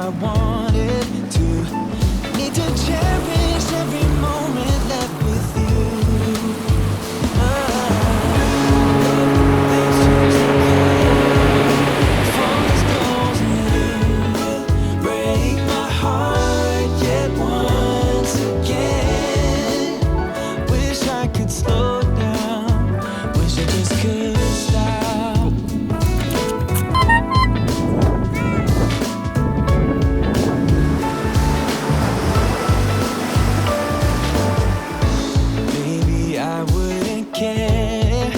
I wanted to. Need to cherish every moment left with you. Forest goes and break my heart yet once again. Wish I could slow down. Wish I just could stop. Maybe I wouldn't care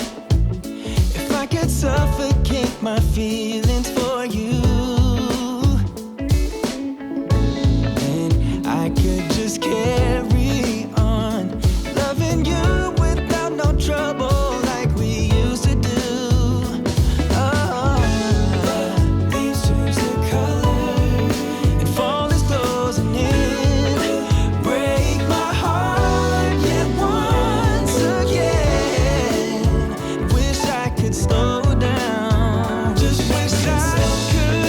if I could suffocate my feelings for you. And I could just carry on loving you without no trouble like we used to do. Oh, leaves change their color and fall is closing in. Break my heart yet once again. Wish I could slow down. Just wish I could.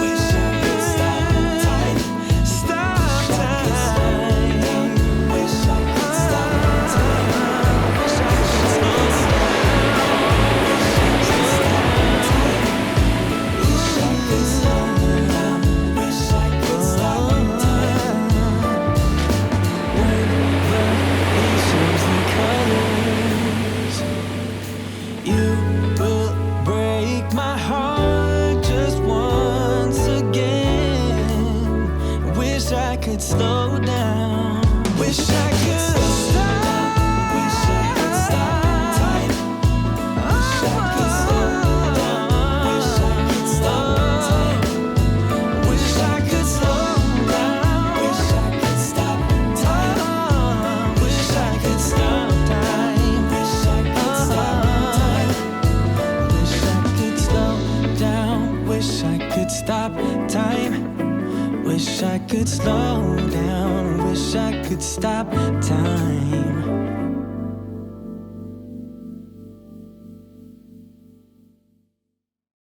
Wish I could stop time. Stop time. Wish I could stop time. Wish I could slow down. Wish I could stop time. When the leaves change their colors, you will break my heart just once again. Wish I could slow down. Wish I could stop. Wish I could stop time. Wish I could slow down. Wish I could stop time. Wish I could slow down. Wish I could stop time. Wish I could stop time. Wish I could stop time. Wish I could slow down. Wish I could stop time. Wish I could slow down. Wish I could stop time.